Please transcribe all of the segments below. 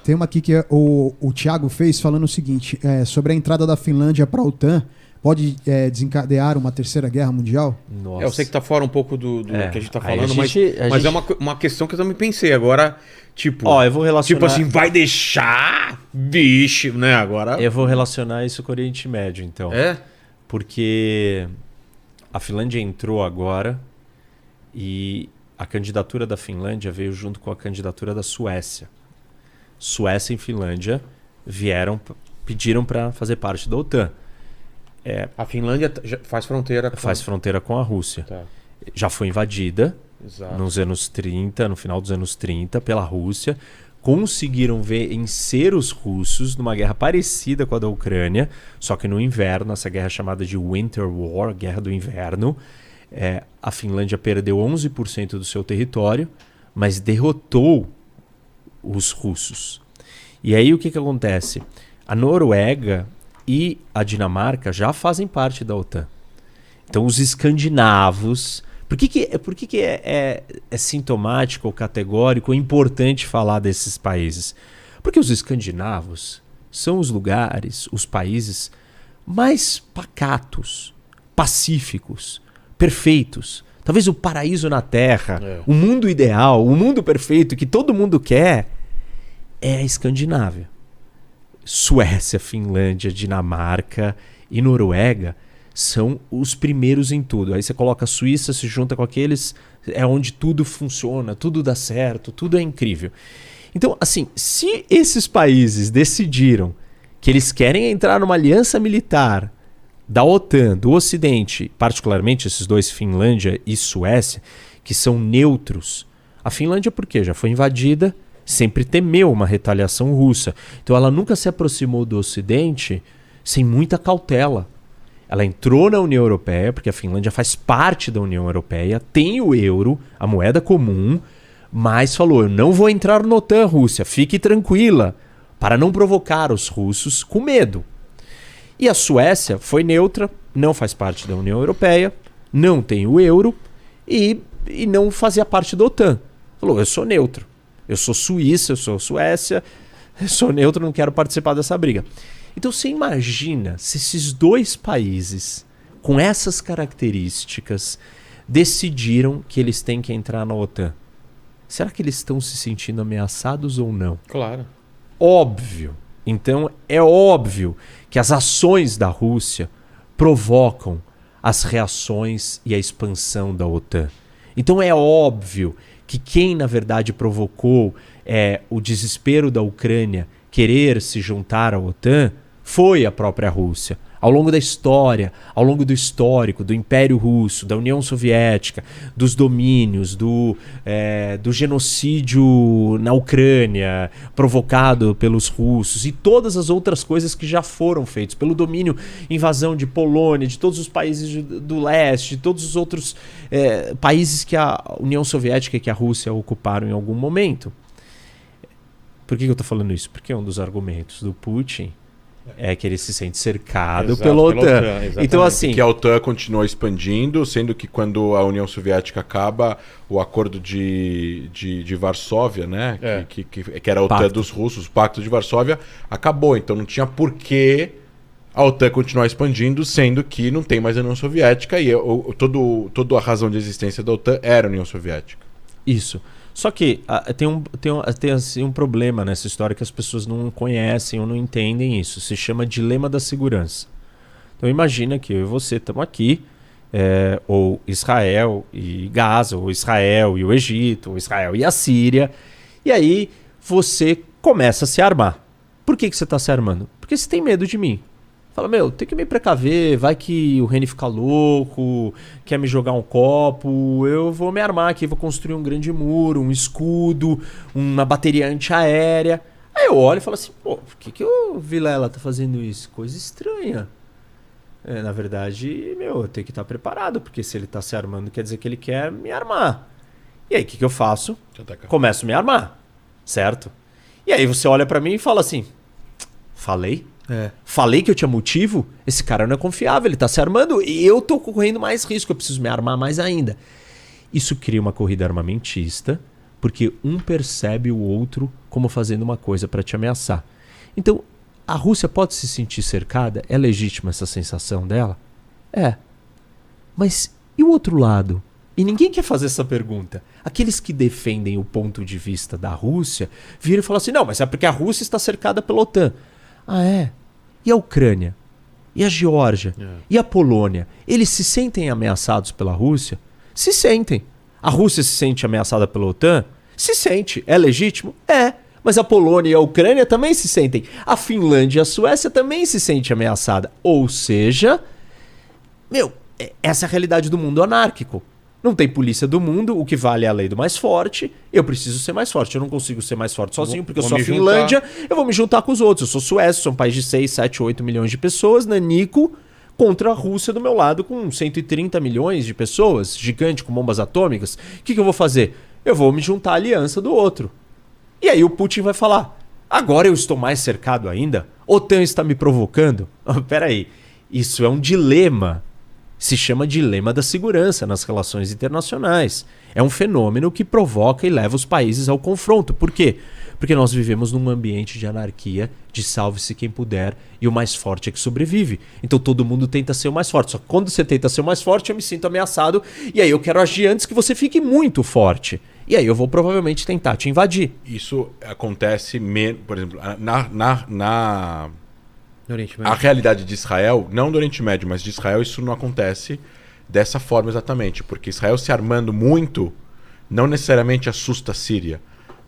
Tem uma aqui que o Thiago fez falando o seguinte, sobre a entrada da Finlândia para a OTAN, pode desencadear uma terceira guerra mundial? Nossa. Eu sei que tá fora um pouco do que a gente tá falando, mas é uma questão que eu também pensei. Agora, tipo... eu vou relacionar... Tipo assim, vai deixar? Vixe, né? Agora... Eu vou relacionar isso com o Oriente Médio, então. Porque a Finlândia entrou agora e a candidatura da Finlândia veio junto com a candidatura da Suécia. Suécia e Finlândia pediram para fazer parte da OTAN. A Finlândia faz fronteira com a Rússia. Tá. Já foi invadida. Exato. Nos anos 30, no final dos anos 30, pela Rússia. Conseguiram vencer os russos numa guerra parecida com a da Ucrânia, só que no inverno, essa guerra chamada de Winter War, Guerra do Inverno. A Finlândia perdeu 11% do seu território, mas derrotou os russos. E aí o que acontece? A Noruega e a Dinamarca já fazem parte da OTAN. Então os escandinavos... Por que é sintomático ou categórico, é importante falar desses países? Porque os escandinavos são os lugares, os países mais pacatos, pacíficos, perfeitos. Talvez o paraíso na Terra, o mundo ideal, o mundo perfeito que todo mundo quer é a Escandinávia. Suécia, Finlândia, Dinamarca e Noruega são os primeiros em tudo. Aí você coloca a Suíça, se junta com aqueles, é onde tudo funciona, tudo dá certo, tudo é incrível. Então, assim, se esses países decidiram que eles querem entrar numa aliança militar da OTAN, do Ocidente, particularmente esses dois, Finlândia e Suécia, que são neutros. A Finlândia, por quê? Já foi invadida, sempre temeu uma retaliação russa. Então ela nunca se aproximou do Ocidente sem muita cautela. Ela entrou na União Europeia, porque a Finlândia faz parte da União Europeia, tem o euro, a moeda comum, mas falou, eu não vou entrar na OTAN, Rússia, fique tranquila, para não provocar os russos com medo. E a Suécia foi neutra, não faz parte da União Europeia, não tem o euro e não fazia parte da OTAN. Falou, eu sou neutro, eu sou Suíça, eu sou Suécia, eu sou neutro, não quero participar dessa briga. Então você imagina se esses dois países, com essas características, decidiram que eles têm que entrar na OTAN. Será que eles estão se sentindo ameaçados ou não? Claro. Óbvio. Então é óbvio que as ações da Rússia provocam as reações e a expansão da OTAN. Então é óbvio que quem na verdade provocou o desespero da Ucrânia querer se juntar à OTAN foi a própria Rússia. Ao longo da história, ao longo do histórico, do Império Russo, da União Soviética, dos domínios, do genocídio na Ucrânia provocado pelos russos e todas as outras coisas que já foram feitas, pelo domínio, invasão de Polônia, de todos os países do leste, de todos os outros países que a União Soviética e que a Rússia ocuparam em algum momento. Por que eu estou falando isso? Porque um dos argumentos do Putin é que ele se sente cercado pela OTAN. Então, assim, que a OTAN continua expandindo, sendo que quando a União Soviética acaba, o acordo de Varsóvia, né, que era a OTAN dos russos, o Pacto de Varsóvia, acabou. Então não tinha porquê a OTAN continuar expandindo, sendo que não tem mais a União Soviética e toda a razão de existência da OTAN era a União Soviética. Isso. Só que tem assim, um problema nessa história que as pessoas não conhecem ou não entendem isso. Se chama dilema da segurança. Então imagina que eu e você estamos aqui, ou Israel e Gaza, ou Israel e o Egito, ou Israel e a Síria. E aí você começa a se armar. Por que você está se armando? Porque você tem medo de mim. Fala, tem que me precaver, vai que o Reni fica louco, quer me jogar um copo, eu vou me armar aqui, vou construir um grande muro, um escudo, uma bateria antiaérea. Aí eu olho e falo assim, por que o Vilela tá fazendo isso? Coisa estranha. Na verdade, eu tenho que estar preparado, porque se ele tá se armando quer dizer que ele quer me armar. E aí o que eu faço? Começo a me armar, certo? E aí você olha pra mim e fala assim, falei? Falei que eu tinha motivo? Esse cara não é confiável, ele tá se armando e eu tô correndo mais risco, eu preciso me armar mais ainda. Isso cria uma corrida armamentista, Porque um percebe o outro como fazendo uma coisa para te ameaçar. Então, a Rússia pode se sentir cercada? É legítima essa sensação dela? É. Mas e o outro lado? E ninguém quer fazer essa pergunta. Aqueles que defendem o ponto de vista da Rússia viram e falam assim, não, mas é porque a Rússia está cercada pela OTAN. Ah, é? E a Ucrânia? E a Geórgia? E a Polônia? Eles se sentem ameaçados pela Rússia? Se sentem. A Rússia se sente ameaçada pela OTAN? Se sente. É legítimo? É. Mas a Polônia e a Ucrânia também se sentem. A Finlândia e a Suécia também se sentem ameaçada. Ou seja, essa é a realidade do mundo anárquico. Não tem polícia do mundo, o que vale é a lei do mais forte. Eu preciso ser mais forte. Eu não consigo ser mais forte sozinho, porque eu sou a Finlândia. Eu vou me juntar com os outros. Eu sou Suécia, sou um país de 6, 7, 8 milhões de pessoas, nanico, contra a Rússia do meu lado, com 130 milhões de pessoas, gigante, com bombas atômicas. O que eu vou fazer? Eu vou me juntar à aliança do outro. E aí o Putin vai falar, agora eu estou mais cercado ainda? OTAN está me provocando? Peraí, isso é um dilema. Se chama dilema da segurança nas relações internacionais. É um fenômeno que provoca e leva os países ao confronto. Por quê? Porque nós vivemos num ambiente de anarquia, de salve-se quem puder, e o mais forte é que sobrevive. Então todo mundo tenta ser o mais forte. Só que quando você tenta ser o mais forte, eu me sinto ameaçado, e aí eu quero agir antes que você fique muito forte. E aí eu vou provavelmente tentar te invadir. Isso acontece, por exemplo, No Oriente Médio. a realidade de Israel, não do Oriente Médio, mas de Israel, isso não acontece dessa forma exatamente. Porque Israel se armando muito não necessariamente assusta a Síria.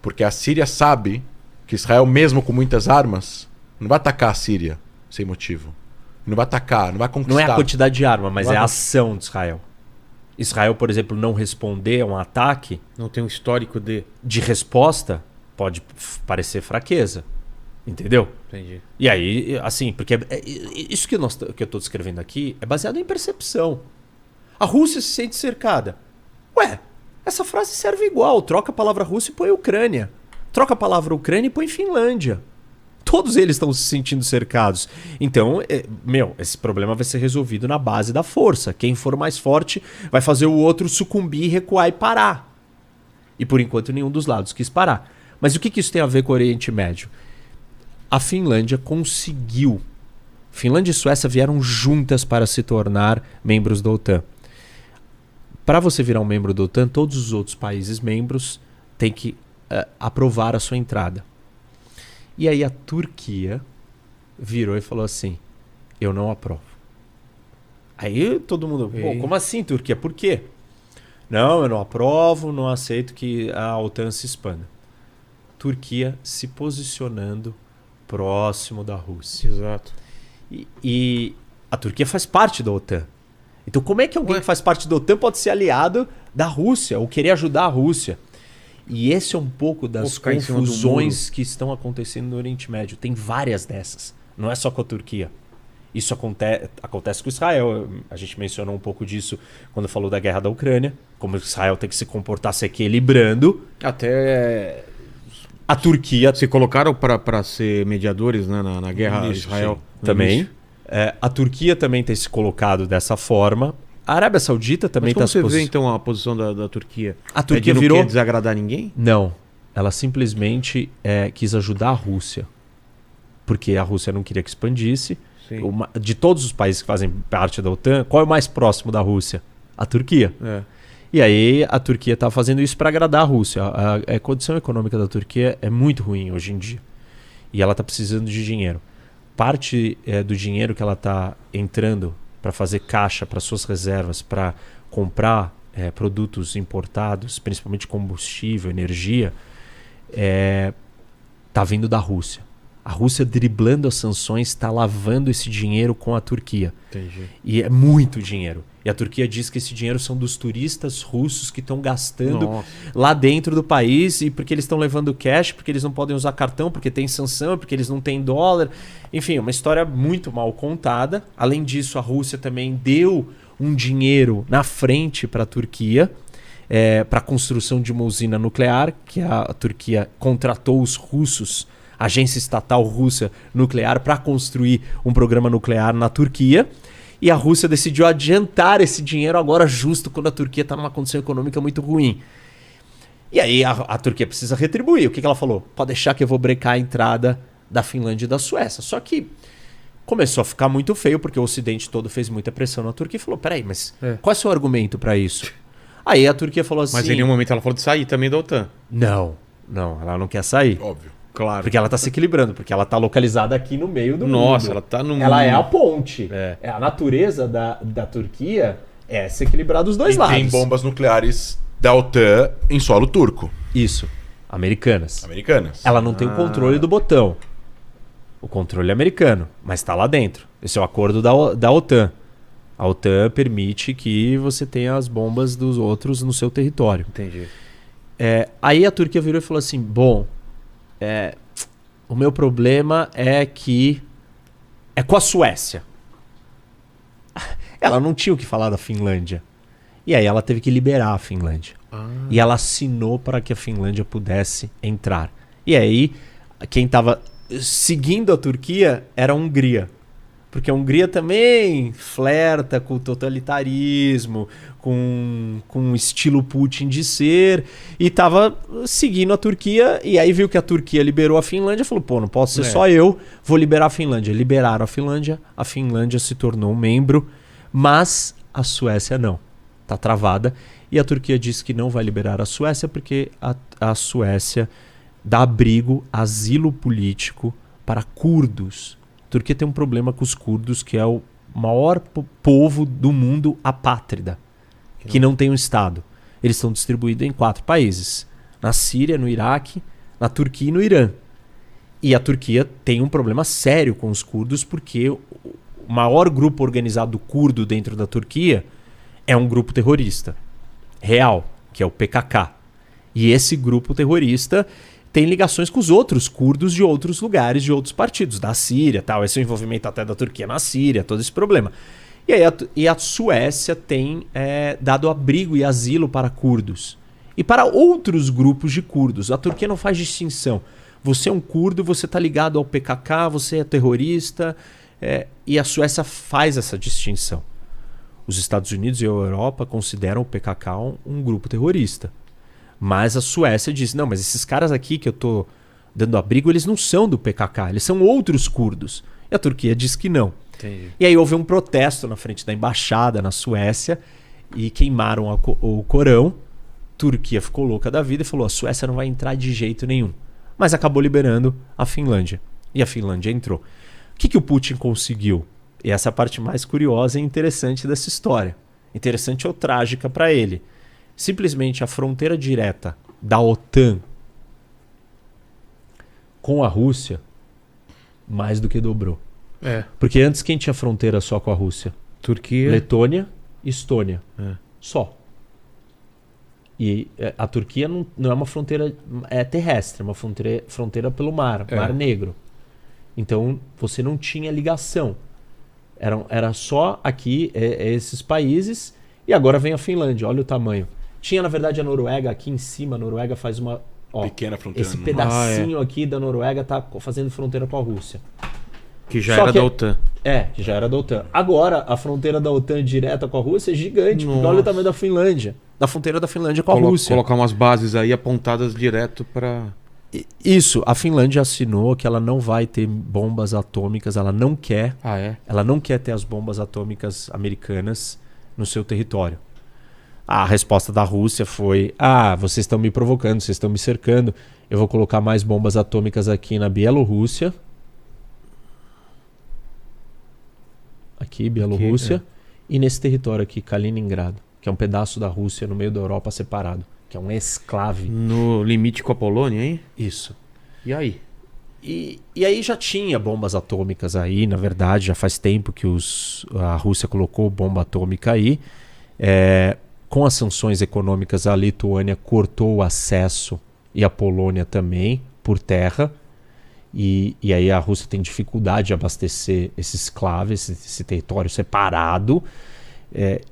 Porque a Síria sabe que Israel, mesmo com muitas armas, não vai atacar a Síria sem motivo. Não vai atacar, não vai conquistar. Não é a quantidade de arma, mas é a ação de Israel. Israel, por exemplo, não responder a um ataque Não tem um histórico de resposta pode parecer fraqueza. Entendeu? Entendi. E aí, assim, porque isso que eu estou descrevendo aqui é baseado em percepção. A Rússia se sente cercada. Ué, essa frase serve igual. Troca a palavra Rússia e põe Ucrânia. Troca a palavra Ucrânia e põe Finlândia. Todos eles estão se sentindo cercados. Então, esse problema vai ser resolvido na base da força. Quem for mais forte vai fazer o outro sucumbir, recuar e parar. E por enquanto nenhum dos lados quis parar. Mas o que isso tem a ver com o Oriente Médio? A Finlândia conseguiu. Finlândia e Suécia vieram juntas para se tornar membros da OTAN. Para você virar um membro da OTAN, todos os outros países membros têm que aprovar a sua entrada. E aí a Turquia virou e falou assim, eu não aprovo. Aí todo mundo, como assim, Turquia? Por quê? Não, eu não aprovo, não aceito que a OTAN se expanda. Turquia se posicionando próximo da Rússia. Exato. E a Turquia faz parte da OTAN. Então como é que alguém que faz parte da OTAN pode ser aliado da Rússia ou querer ajudar a Rússia? E esse é um pouco das confusões que estão acontecendo no Oriente Médio. Tem várias dessas. Não é só com a Turquia. Isso acontece com Israel. A gente mencionou um pouco disso quando falou da guerra da Ucrânia. Como Israel tem que se comportar se equilibrando. Até a Turquia se colocaram para ser mediadores, né, na guerra Israel. Também. A Turquia também tem se colocado dessa forma. A Arábia Saudita também está se posicionando. Como você vê, então, a posição da Turquia? A Turquia virou... Não quer desagradar ninguém? Não. Ela simplesmente quis ajudar a Rússia. Porque a Rússia não queria que expandisse. De todos os países que fazem parte da OTAN, qual é o mais próximo da Rússia? A Turquia. E aí a Turquia está fazendo isso para agradar a Rússia. A condição econômica da Turquia é muito ruim hoje em dia. E ela está precisando de dinheiro. Parte do dinheiro que ela está entrando para fazer caixa para suas reservas, para comprar produtos importados, principalmente combustível, energia, está vindo da Rússia. A Rússia, driblando as sanções, está lavando esse dinheiro com a Turquia. Entendi. E é muito dinheiro. E a Turquia diz que esse dinheiro são dos turistas russos que estão gastando lá dentro do país, e porque eles estão levando cash, porque eles não podem usar cartão, porque tem sanção, porque eles não têm dólar. Enfim, uma história muito mal contada. Além disso, a Rússia também deu um dinheiro na frente para a Turquia, para a construção de uma usina nuclear, que a Turquia contratou os russos, a agência estatal russa nuclear, para construir um programa nuclear na Turquia. E a Rússia decidiu adiantar esse dinheiro agora, justo quando a Turquia está numa condição econômica muito ruim. E aí a Turquia precisa retribuir. O que ela falou? Pode deixar que eu vou brecar a entrada da Finlândia e da Suécia. Só que começou a ficar muito feio, porque o Ocidente todo fez muita pressão na Turquia e falou, peraí, mas qual é o seu argumento para isso? Aí a Turquia falou assim... Mas em nenhum momento ela falou de sair também da OTAN. Não, ela não quer sair. Óbvio. Claro. Porque ela tá se equilibrando, porque ela tá localizada aqui no meio do mundo. Nossa, ela tá no Ela mundo. é a ponte. É. A natureza da Turquia é se equilibrar dos dois E lados. tem bombas nucleares da OTAN em solo turco. Isso. Americanas. Americanas. Ela não tem o controle do botão. O controle é americano, mas está lá dentro. Esse é o acordo da OTAN. A OTAN permite que você tenha as bombas dos outros no seu território. Entendi. Aí a Turquia virou e falou assim, o meu problema é que é com a Suécia. Ela não tinha o que falar da Finlândia. E aí ela teve que liberar a Finlândia. E ela assinou para que a Finlândia pudesse entrar. E aí, quem estava seguindo a Turquia era a Hungria. Porque a Hungria também flerta com o totalitarismo, com o estilo Putin de ser, e estava seguindo a Turquia, e aí viu que a Turquia liberou a Finlândia e falou, pô, não posso ser só eu, vou liberar a Finlândia. Liberaram a Finlândia se tornou um membro, mas a Suécia não. Está travada. E a Turquia disse que não vai liberar a Suécia porque a Suécia dá abrigo, asilo político para curdos. A Turquia tem um problema com os curdos, que é o maior povo do mundo apátrida, que não tem um Estado. Eles estão distribuídos em 4 países. Na Síria, no Iraque, na Turquia e no Irã. E a Turquia tem um problema sério com os curdos, porque o maior grupo organizado curdo dentro da Turquia é um grupo terrorista real, que é o PKK. E esse grupo terrorista tem ligações com os outros curdos de outros lugares, de outros partidos, da Síria, tal. Esse é o envolvimento até da Turquia na Síria, todo esse problema. E aí a Suécia tem dado abrigo e asilo para curdos. E para outros grupos de curdos. A Turquia não faz distinção. Você é um curdo, você está ligado ao PKK, você é terrorista. E a Suécia faz essa distinção. Os Estados Unidos e a Europa consideram o PKK um grupo terrorista. Mas a Suécia diz, não, mas esses caras aqui que eu estou dando abrigo, eles não são do PKK, eles são outros curdos. E a Turquia diz que não. Entendi. E aí houve um protesto na frente da embaixada na Suécia e queimaram o Corão. Turquia ficou louca da vida e falou, a Suécia não vai entrar de jeito nenhum. Mas acabou liberando a Finlândia. E a Finlândia entrou. O que o Putin conseguiu? E essa é a parte mais curiosa e interessante dessa história. Interessante ou trágica para ele. Simplesmente a fronteira direta da OTAN com a Rússia mais do que dobrou. Porque antes quem tinha fronteira só com a Rússia? Turquia. Letônia e Estônia. Só. E a Turquia não é uma fronteira terrestre, é uma fronteira pelo mar, Mar Negro. Então você não tinha ligação. Era só aqui esses países, e agora vem a Finlândia, olha o tamanho. Tinha na verdade a Noruega aqui em cima, a Noruega faz uma... Pequena fronteira. Esse pedacinho aqui da Noruega tá fazendo fronteira com a Rússia. Que já era da OTAN. Que já era da OTAN. Agora, a fronteira da OTAN direta com a Rússia é gigante, porque olha o tamanho da Finlândia. Da fronteira da Finlândia com a Rússia. Colocar umas bases aí apontadas direto para... Isso, a Finlândia assinou que ela não vai ter bombas atômicas, ela não quer. Ela não quer ter as bombas atômicas americanas no seu território. A resposta da Rússia foi, vocês estão me provocando, vocês estão me cercando, eu vou colocar mais bombas atômicas aqui na Bielorrússia. Aqui, Bielorrússia. E nesse território aqui, Kaliningrado, que é um pedaço da Rússia no meio da Europa separado, que é um exclave. No limite com a Polônia, hein? Isso. E aí? E aí já tinha bombas atômicas aí, na verdade, já faz tempo que a Rússia colocou bomba atômica aí. Com as sanções econômicas, a Lituânia cortou o acesso, e a Polônia também, por terra. E aí a Rússia tem dificuldade de abastecer esse exclave, esse território separado.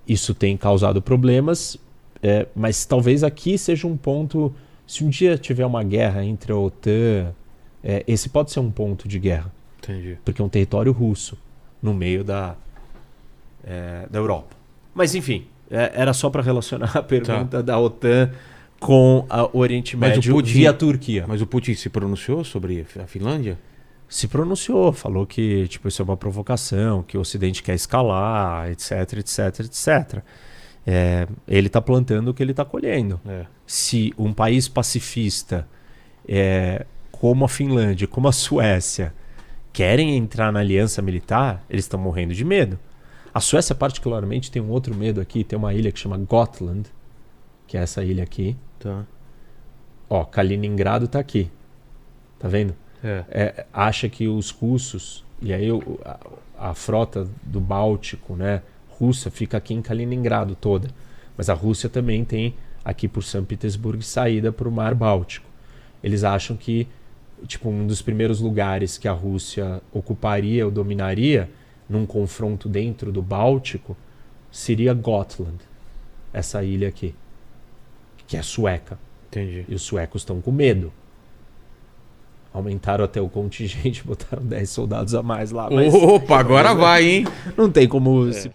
Isso tem causado problemas, mas talvez aqui seja um ponto... Se um dia tiver uma guerra entre a OTAN, esse pode ser um ponto de guerra. Entendi. Porque é um território russo, no meio da Europa. Mas enfim, era só para relacionar a pergunta da OTAN com o Oriente Mas o Médio Putin- via Turquia. Mas o Putin se pronunciou sobre a Finlândia? Se pronunciou, falou que tipo, isso é uma provocação, que o Ocidente quer escalar, etc, etc, etc. Ele está plantando o que ele está colhendo. Se um país pacifista como a Finlândia, como a Suécia, querem entrar na aliança militar, eles estão morrendo de medo. A Suécia, particularmente, tem um outro medo aqui. Tem uma ilha que chama Gotland, que é essa ilha aqui. Tá. Ó, Kaliningrado tá aqui. Tá vendo? Acha que os russos, e aí a frota do Báltico, né, russa, fica aqui em Kaliningrado toda. Mas a Rússia também tem aqui por São Petersburgo saída para o Mar Báltico. Eles acham que tipo, um dos primeiros lugares que a Rússia ocuparia ou dominaria num confronto dentro do Báltico seria Gotland, essa ilha aqui, que é sueca. Entendi. E os suecos estão com medo. Aumentaram até o contingente, botaram 10 soldados a mais lá. Mas Opa, agora vai, hein? não tem como se